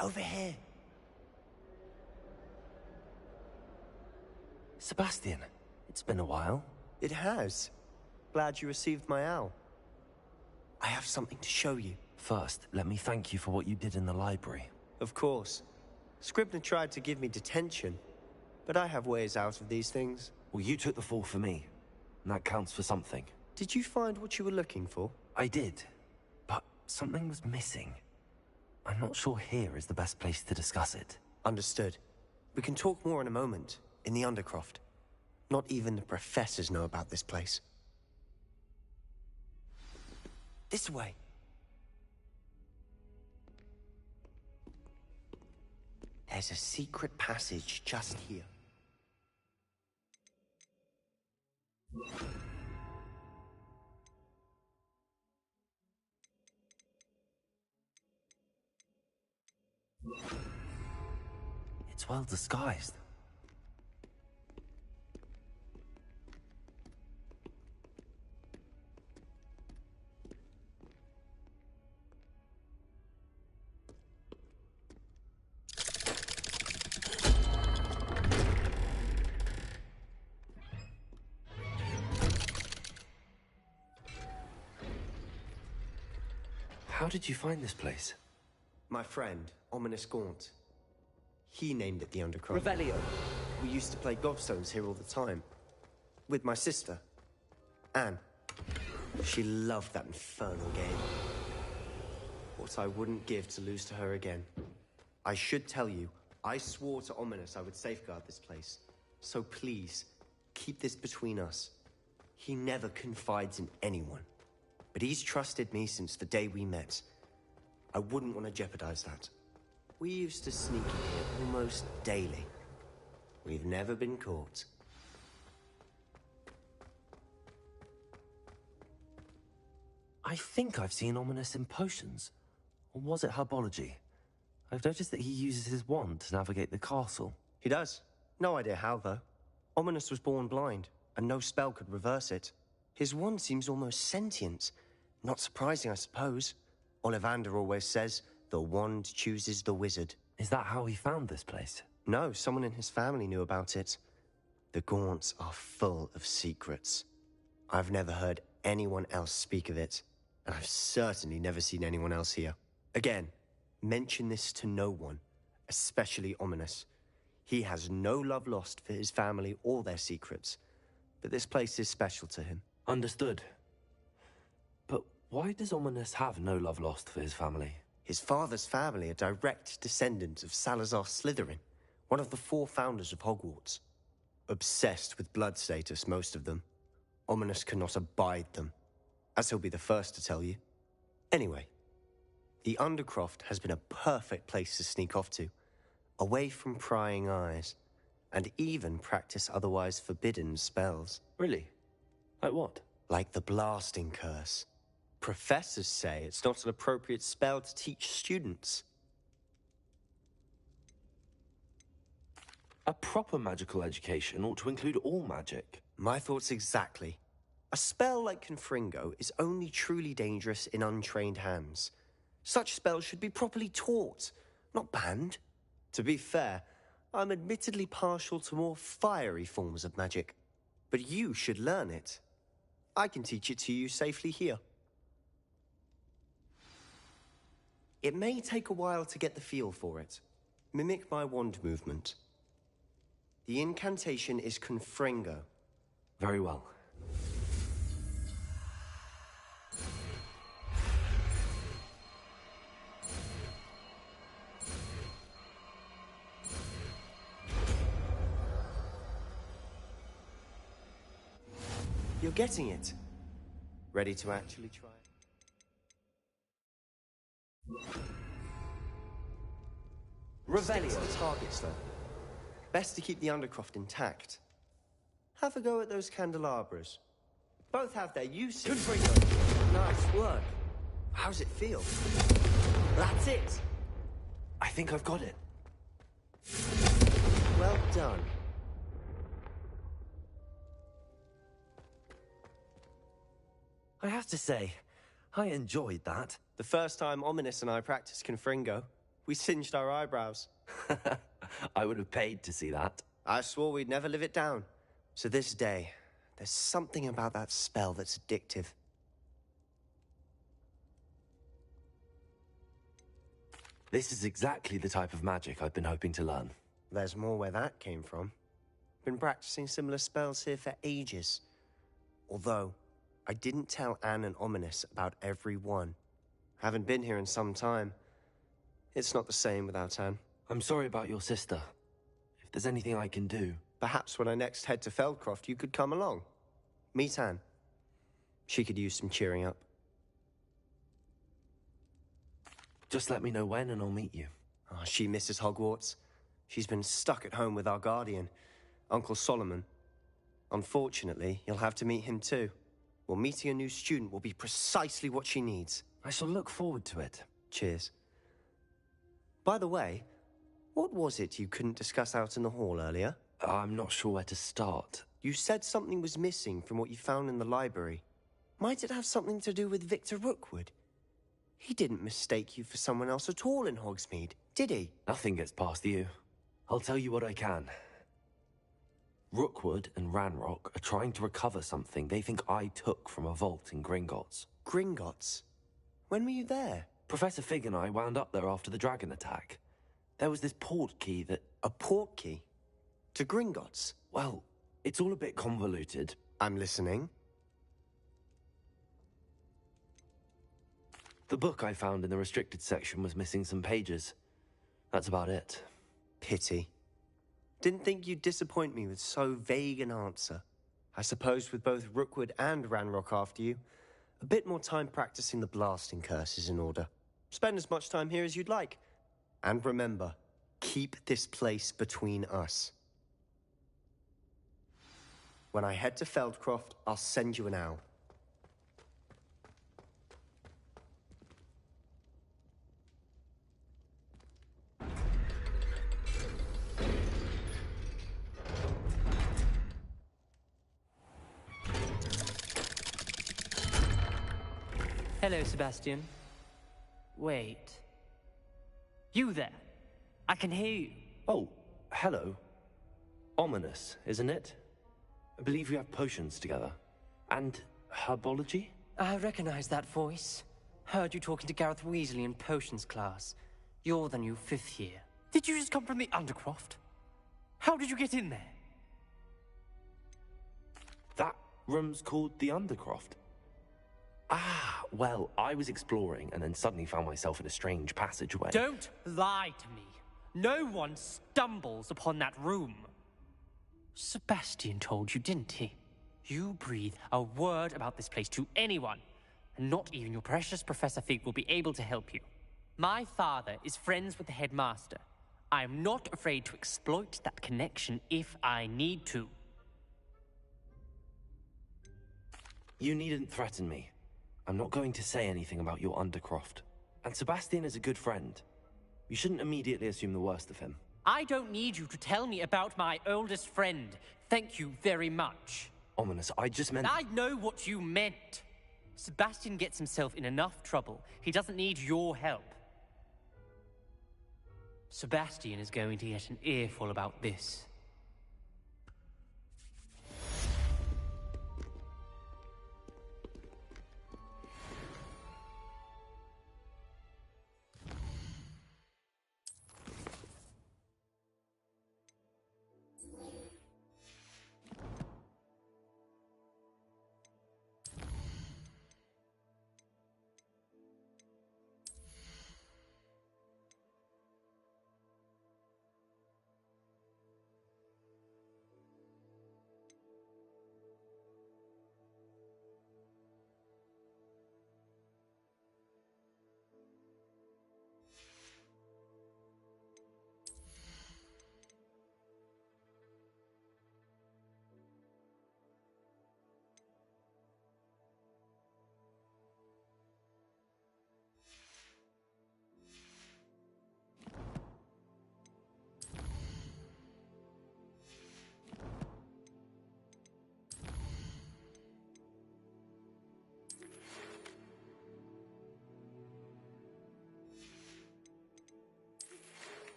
Over here. Sebastian, it's been a while. It has. Glad you received my owl. I have something to show you. First, let me thank you for what you did in the library. Of course. Scribner tried to give me detention, but I have ways out of these things. Well, you took the fall for me, and that counts for something. Did you find what you were looking for? I did, but something was missing. I'm not sure here is the best place to discuss it. Understood. We can talk more in a moment, in the Undercroft. Not even the professors know about this place. This way. There's a secret passage just here. It's well disguised. How did you find this place? My friend, Ominis Gaunt. He named it the Undercroft. Revelio. We used to play gobstones here all the time. With my sister, Anne. She loved that infernal game. What I wouldn't give to lose to her again. I should tell you, I swore to Ominis I would safeguard this place. So please, keep this between us. He never confides in anyone. But he's trusted me since the day we met. I wouldn't want to jeopardize that. We used to sneak in here almost daily. We've never been caught. I think I've seen Ominis in potions. Or was it herbology? I've noticed that he uses his wand to navigate the castle. He does. No idea how, though. Ominis was born blind, and no spell could reverse it. His wand seems almost sentient. Not surprising, I suppose. Ollivander always says, the wand chooses the wizard. Is that how he found this place? No, someone in his family knew about it. The Gaunts are full of secrets. I've never heard anyone else speak of it, and I've certainly never seen anyone else here. Again, mention this to no one, especially Ominis. He has no love lost for his family or their secrets, but this place is special to him. Understood. But why does Ominis have no love lost for his family? His father's family are direct descendants of Salazar Slytherin, one of the 4 founders of Hogwarts. Obsessed with blood status, most of them. Ominis cannot abide them, as he'll be the first to tell you. Anyway, the Undercroft has been a perfect place to sneak off to, away from prying eyes, and even practice otherwise forbidden spells. Really? Like what? Like the Blasting Curse. Professors say it's not an appropriate spell to teach students. A proper magical education ought to include all magic. My thoughts exactly. A spell like Confringo is only truly dangerous in untrained hands. Such spells should be properly taught, not banned. To be fair, I'm admittedly partial to more fiery forms of magic. But you should learn it. I can teach it to you safely here. It may take a while to get the feel for it. Mimic my wand movement. The incantation is Confringo. Very well. You're getting it. Ready to actually try it? Stick to the targets, though. Best to keep the Undercroft intact. Have a go at those candelabras. Both have their uses. Confringo. Nice work. How's it feel? That's it. I think I've got it. Well done. I have to say, I enjoyed that. The first time Ominis and I practiced Confringo, We singed our eyebrows. I would have paid to see that. I swore we'd never live it down. So this day, there's something about that spell that's addictive. This is exactly the type of magic I've been hoping to learn. There's more where that came from. Been practicing similar spells here for ages. Although, I didn't tell Anne and Ominis about every one. Haven't been here in some time. It's not the same without Anne. I'm sorry about your sister. If there's anything I can do... Perhaps when I next head to Feldcroft, you could come along. Meet Anne. She could use some cheering up. Just let me know when and I'll meet you. Oh, she misses Hogwarts. She's been stuck at home with our guardian, Uncle Solomon. Unfortunately, you'll have to meet him too. Well, meeting a new student will be precisely what she needs. I shall look forward to it. Cheers. By the way, what was it you couldn't discuss out in the hall earlier? I'm not sure where to start. You said something was missing from what you found in the library. Might it have something to do with Victor Rookwood? He didn't mistake you for someone else at all in Hogsmeade, did he? Nothing gets past you. I'll tell you what I can. Rookwood and Ranrock are trying to recover something they think I took from a vault in Gringotts. Gringotts? When were you there? Professor Fig and I wound up there after the dragon attack. There was this port key that... A port key? To Gringotts? Well, it's all a bit convoluted. I'm listening. The book I found in the restricted section was missing some pages. That's about it. Pity. Didn't think you'd disappoint me with so vague an answer. I suppose with both Rookwood and Ranrock after you, a bit more time practicing the blasting curse is in order. Spend as much time here as you'd like. And remember, keep this place between us. When I head to Feldcroft, I'll send you an owl. Hello, Sebastian. Wait. You there? I can hear you. Oh, hello. Ominous, isn't it? I believe we have potions together. And herbology? I recognize that voice. Heard you talking to Gareth Weasley in potions class. You're the new 5th year. Did you just come from the Undercroft? How did you get in there? That room's called the Undercroft. Ah, well, I was exploring and then suddenly found myself in a strange passageway. Don't lie to me. No one stumbles upon that room. Sebastian told you, didn't he? You breathe a word about this place to anyone, and not even your precious Professor Fig will be able to help you. My father is friends with the headmaster. I am not afraid to exploit that connection if I need to. You needn't threaten me. I'm not going to say anything about your Undercroft. And Sebastian is a good friend. You shouldn't immediately assume the worst of him. I don't need you to tell me about my oldest friend. Thank you very much. Ominous, I just meant... I know what you meant. Sebastian gets himself in enough trouble. He doesn't need your help. Sebastian is going to get an earful about this.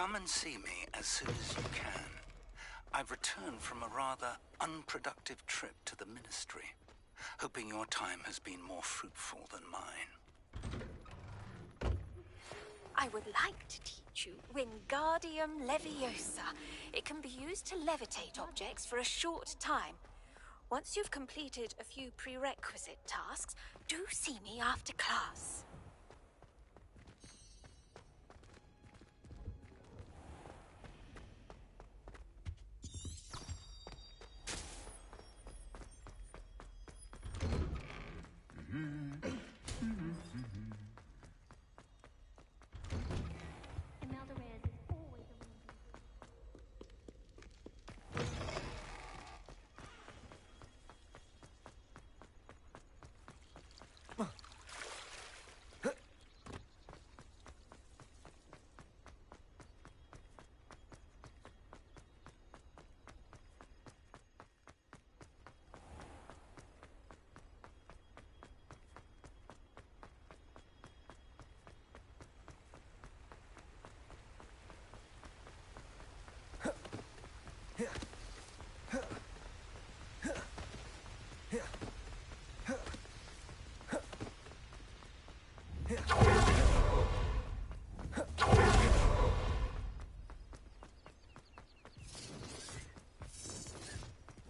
Come and see me as soon as you can. I've returned from a rather unproductive trip to the Ministry, hoping your time has been more fruitful than mine. I would like to teach you Wingardium Leviosa. It can be used to levitate objects for a short time. Once you've completed a few prerequisite tasks, do see me after class.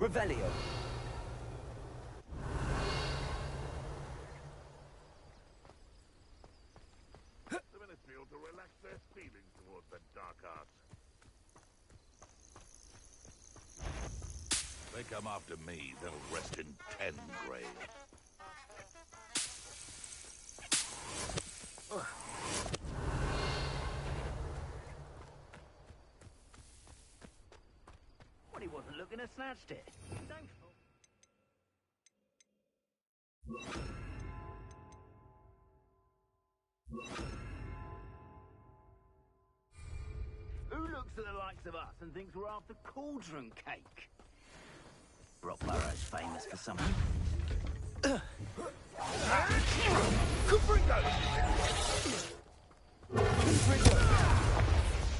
Revelio. The Ministry ought to relax their feelings towards the dark arts. They come after me, they'll rest in 10 graves. Well, he wasn't looking to snatched it. Don't Who looks at the likes of us and thinks we're after cauldron cake? Brockborough's famous for something. Confringo!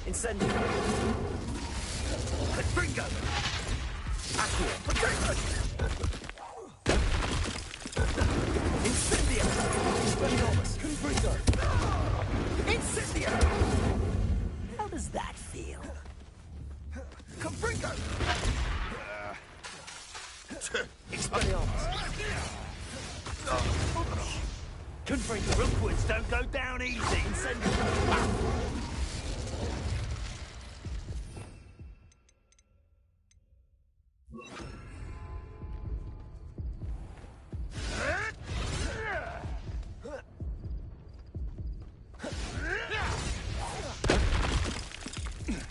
Incendio! Confringo! Accio! Potato! Incendio! Expelliarmus! Confringo! Incendio! How does that feel? Confringo! Expelliarmus! Confringo! Rookwoods don't go down easy. Incendio!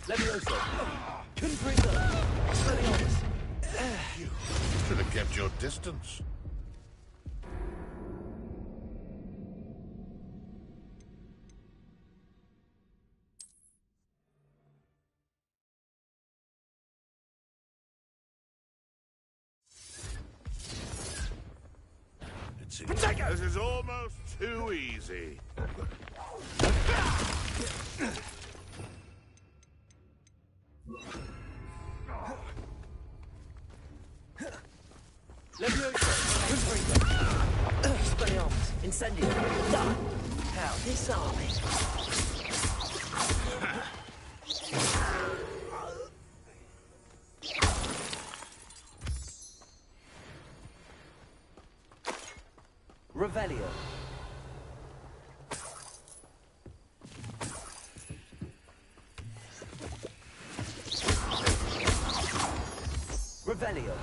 Levioso! Confringo! Expelliarmus! You should have kept your distance. This is almost too easy. Levioso! Confringo! Expelliarmus! Incendio! Done! Now, this army! Revelio. Revelio.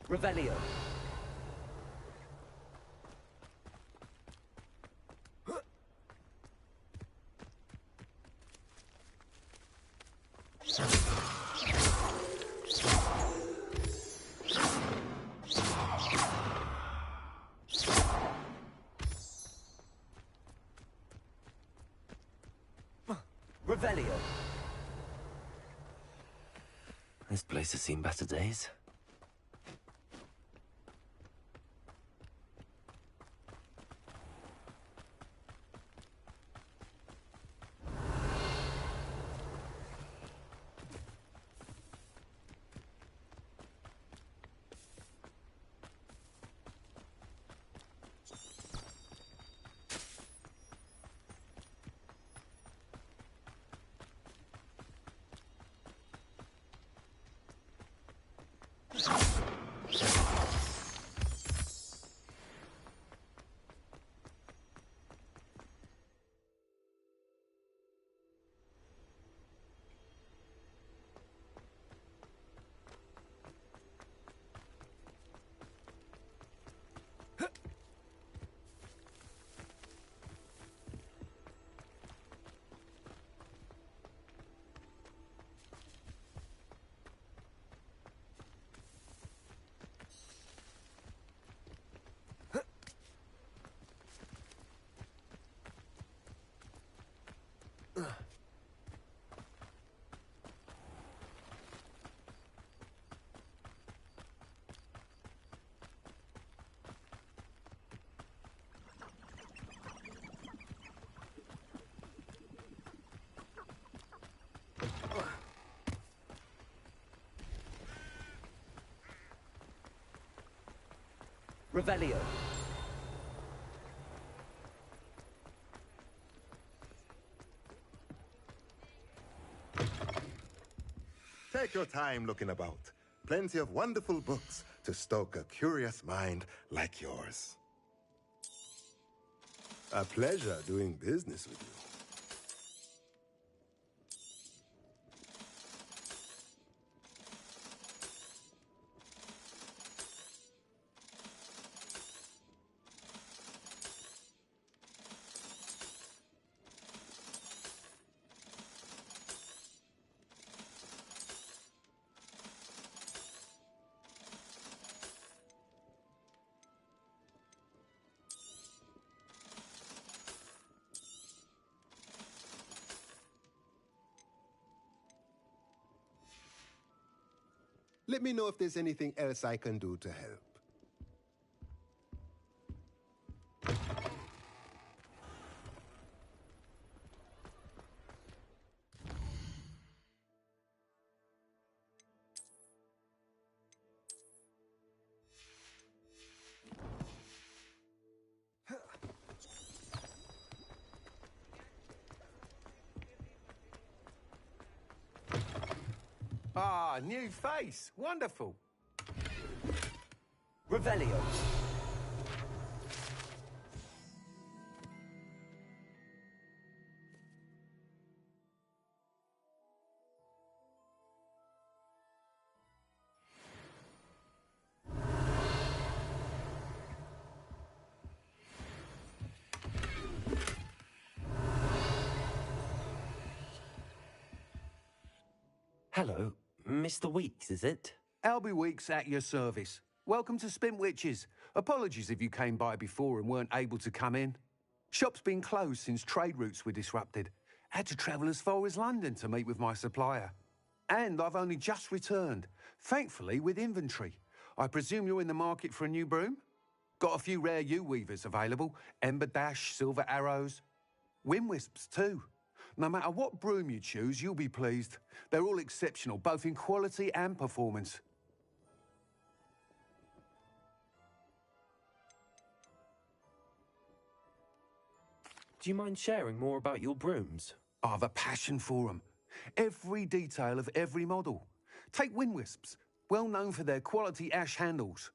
Revelio. Revelio. This place has seen better days. Revelio. Take your time looking about. Plenty of wonderful books to stoke a curious mind like yours. A pleasure doing business with you. Let me know if there's anything else I can do to help. Ah, new face. Wonderful. Revelio. Hello, Mr. Weeks, is it? Albie Weeks at your service. Welcome to Spintwitches. Apologies if you came by before and weren't able to come in. Shop's been closed since trade routes were disrupted. Had to travel as far as London to meet with my supplier. And I've only just returned, thankfully with inventory. I presume you're in the market for a new broom? Got a few rare yew-weavers available. Ember Dash, Silver Arrows. Wind-wisps too. No matter what broom you choose, you'll be pleased. They're all exceptional, both in quality and performance. Do you mind sharing more about your brooms? I've a passion for them. Every detail of every model. Take Wind-wisps, well known for their quality ash handles.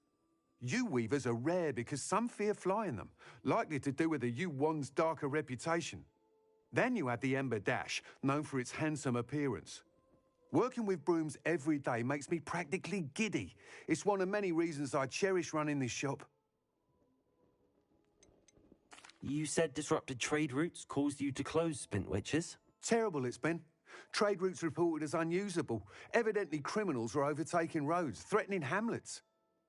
Yew-weavers are rare because some fear flying them, likely to do with the yew wand's darker reputation. Then you have the Ember Dash, known for its handsome appearance. Working with brooms every day makes me practically giddy. It's one of many reasons I cherish running this shop. You said disrupted trade routes caused you to close Spintwitches? Terrible it's been. Trade routes reported as unusable. Evidently criminals are overtaking roads, threatening hamlets.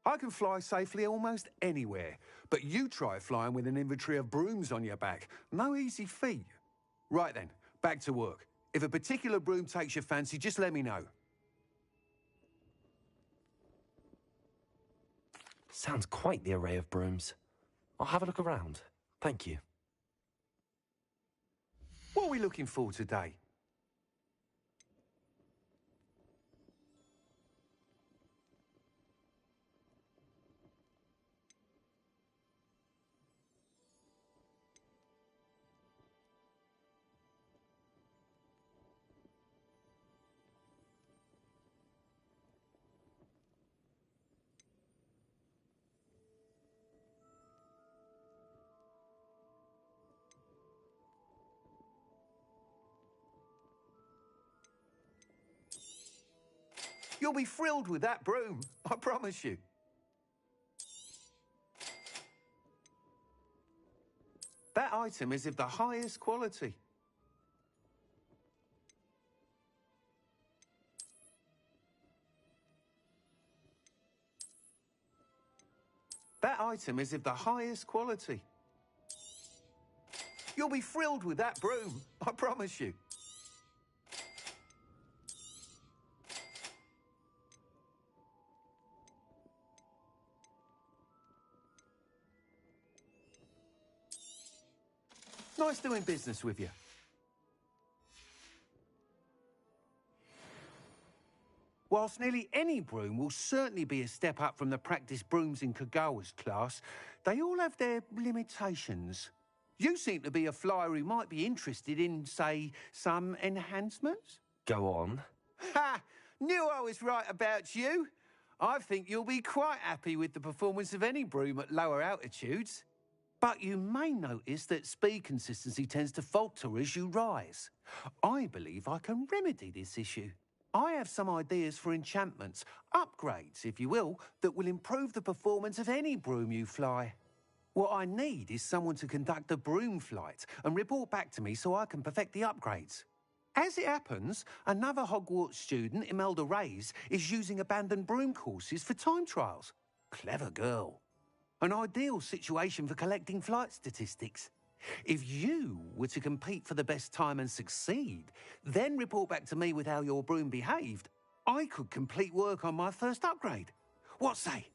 I can fly safely almost anywhere, but you try flying with an inventory of brooms on your back. No easy feat. Right then, back to work. If a particular broom takes your fancy, just let me know. Sounds quite the array of brooms. I'll have a look around. Thank you. What are we looking for today? You'll be thrilled with that broom, I promise you. That item is of the highest quality. That item is of the highest quality. You'll be thrilled with that broom, I promise you. Nice doing business with you. Whilst nearly any broom will certainly be a step up from the practice brooms in Kagawa's class, they all have their limitations. You seem to be a flyer who might be interested in, say, some enhancements? Go on. Ha! Knew I was right about you. I think you'll be quite happy with the performance of any broom at lower altitudes. But you may notice that speed consistency tends to falter as you rise. I believe I can remedy this issue. I have some ideas for enchantments, upgrades, if you will, that will improve the performance of any broom you fly. What I need is someone to conduct a broom flight and report back to me so I can perfect the upgrades. As it happens, another Hogwarts student, Imelda Reyes, is using abandoned broom courses for time trials. Clever girl. An ideal situation for collecting flight statistics. If you were to compete for the best time and succeed, then report back to me with how your broom behaved, I could complete work on my first upgrade. What say?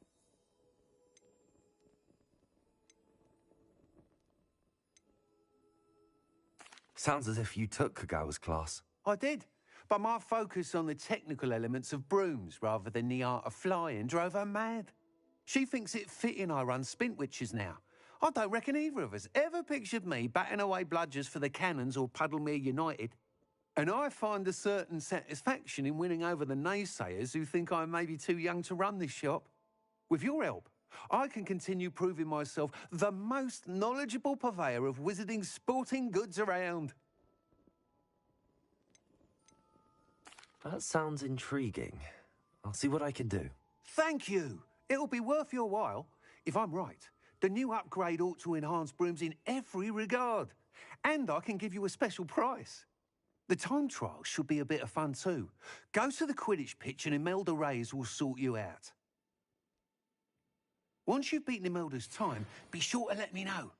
Sounds as if you took Kagawa's class. I did, but my focus on the technical elements of brooms rather than the art of flying drove her mad. She thinks it fitting I run Spintwitches now. I don't reckon either of us ever pictured me batting away bludgers for the Cannons or Puddlemere United. And I find a certain satisfaction in winning over the naysayers who think I may be too young to run this shop. With your help, I can continue proving myself the most knowledgeable purveyor of wizarding sporting goods around. That sounds intriguing. I'll see what I can do. Thank you. It'll be worth your while. If I'm right, the new upgrade ought to enhance brooms in every regard. And I can give you a special price. The time trial should be a bit of fun too. Go to the Quidditch pitch and Imelda Reyes will sort you out. Once you've beaten Imelda's time, be sure to let me know.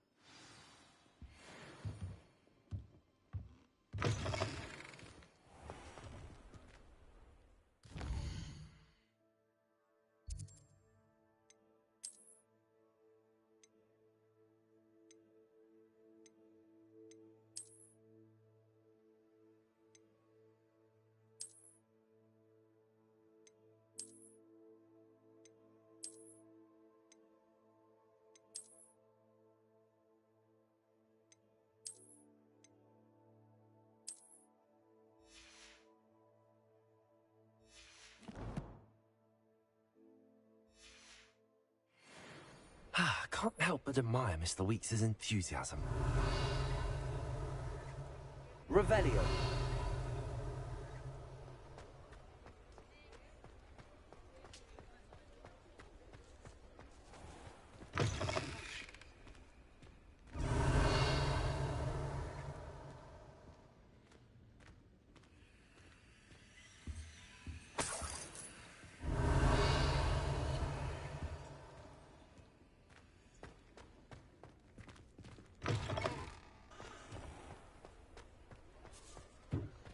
I can't help but admire Mr. Weekes' enthusiasm. Revelio.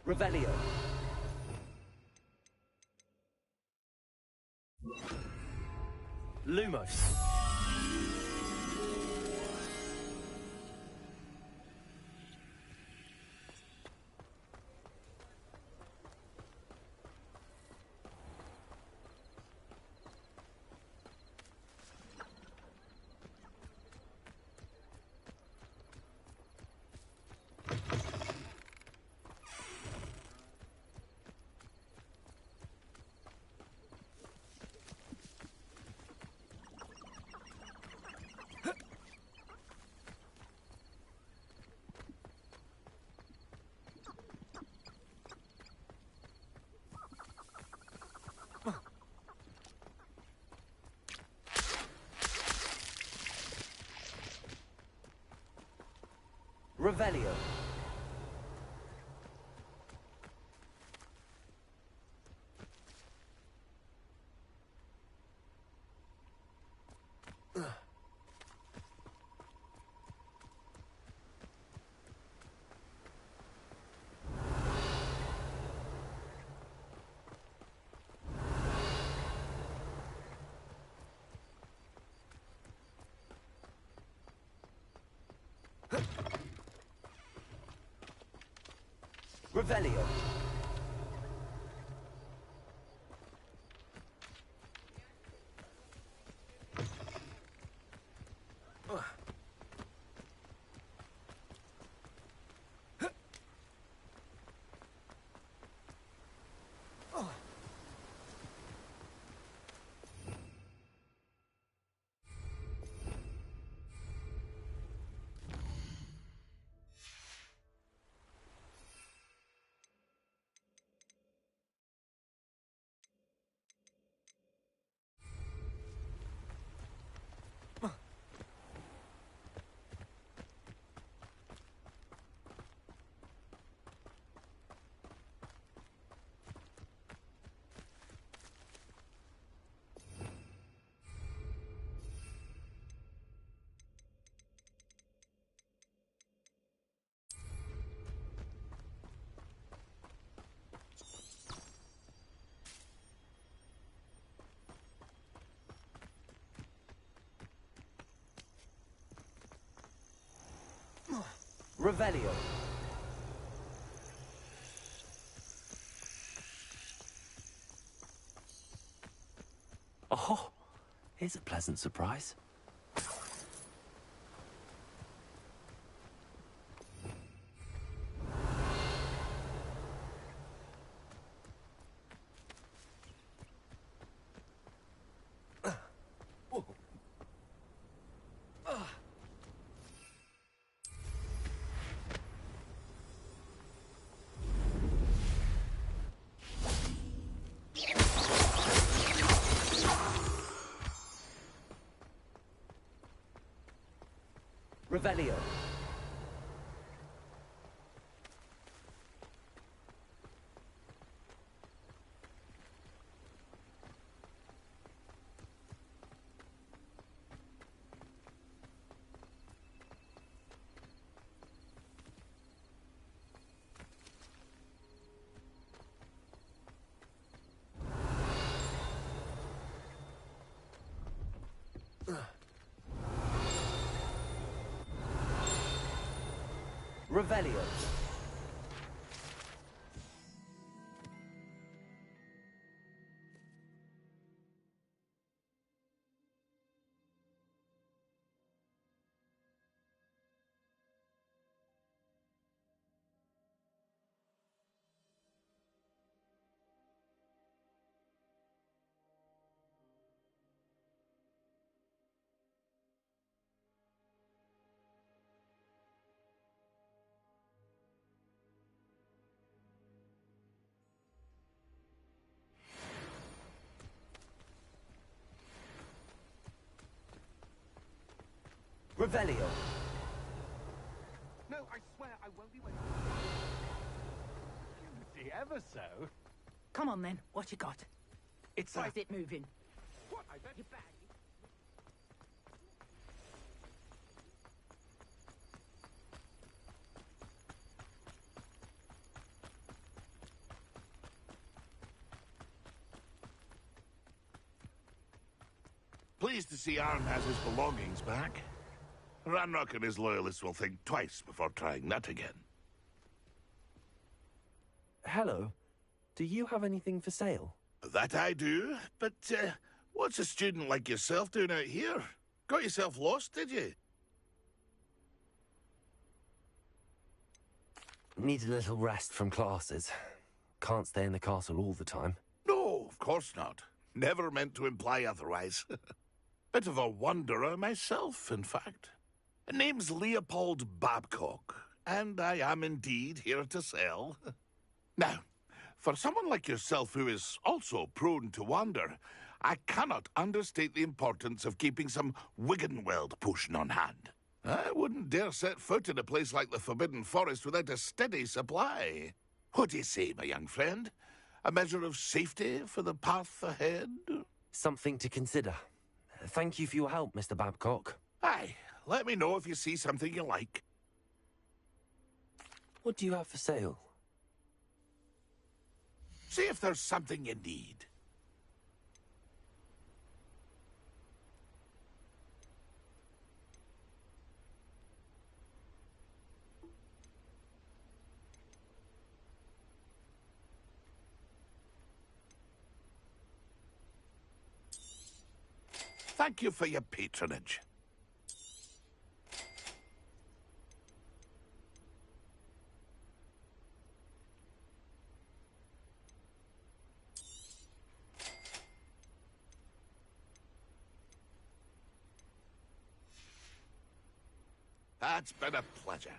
Revelio. Lumos. Revelio. Revelio. Revelio. Oh, here's a pleasant surprise. Revelio. Revelio. Revelio. No, I swear I won't be waiting. See, ever so. Come on then, what you got? It's Why is it moving? What? I bet Your bag. Pleased to see Arn has his belongings back. Ranrock and his loyalists will think twice before trying that again. Hello. Do you have anything for sale? That I do, but what's a student like yourself doing out here? Got yourself lost, did you? Need a little rest from classes. Can't stay in the castle all the time. No, of course not. Never meant to imply otherwise. Bit of a wanderer myself, in fact. Name's Leopold Babcock, and I am indeed here to sell. Now, for someone like yourself who is also prone to wander, I cannot understate the importance of keeping some Wiggenweld potion on hand. I wouldn't dare set foot in a place like the Forbidden Forest without a steady supply. What do you say, my young friend? A measure of safety for the path ahead? Something to consider. Thank you for your help, Mr. Babcock. Aye, let me know if you see something you like. What do you have for sale? See if there's something you need. Thank you for your patronage. That's been a pleasure.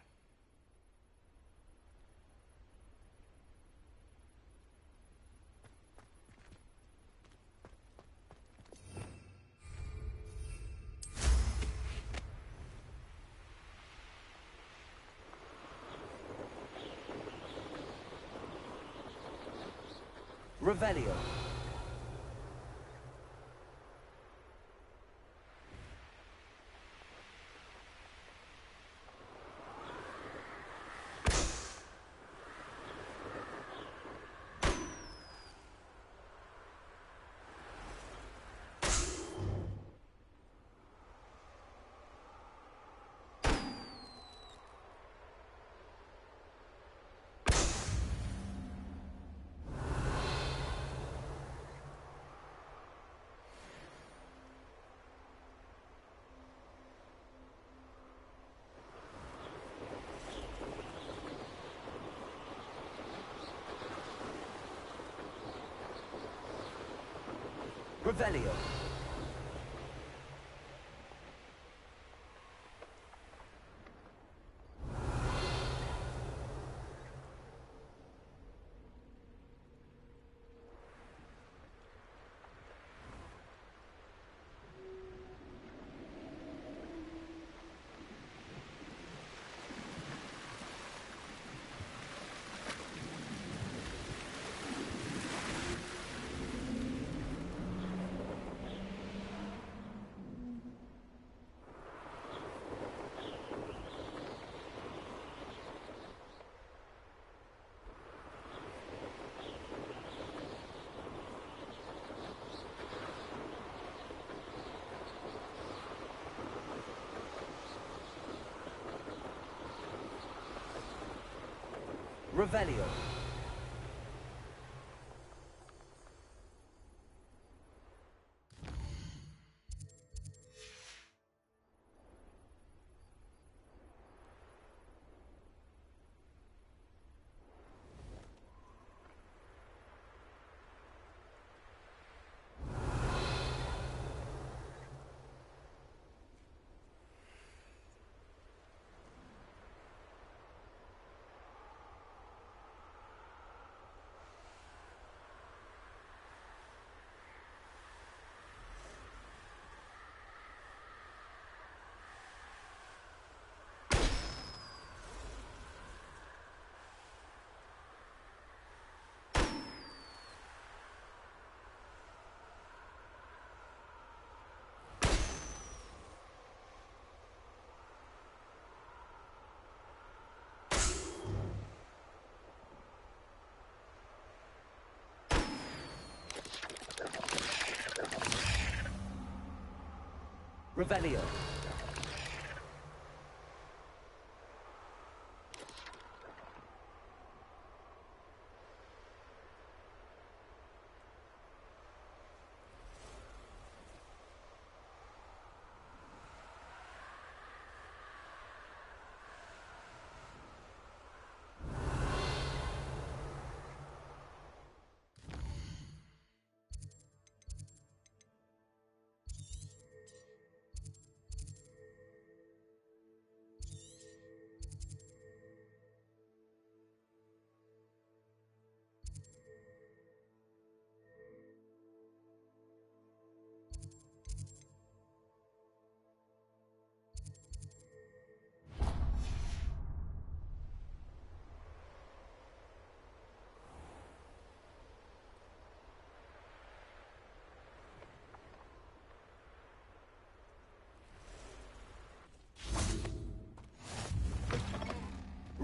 Revelio. Revelio. Revelio. Revelio.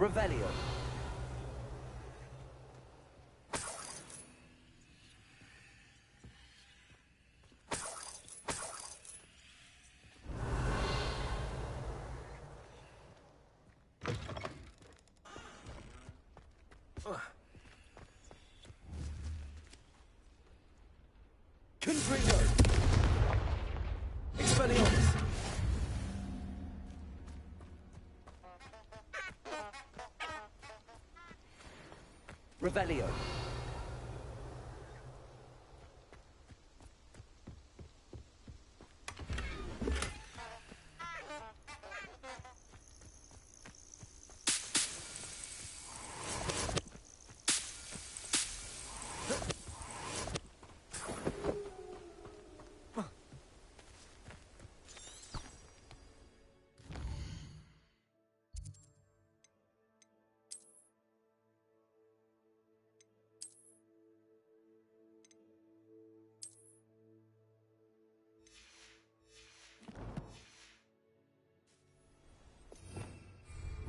Revelio. Confringo. Expelliarmus. Revelio.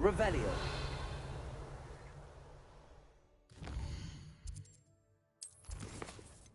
Revelio.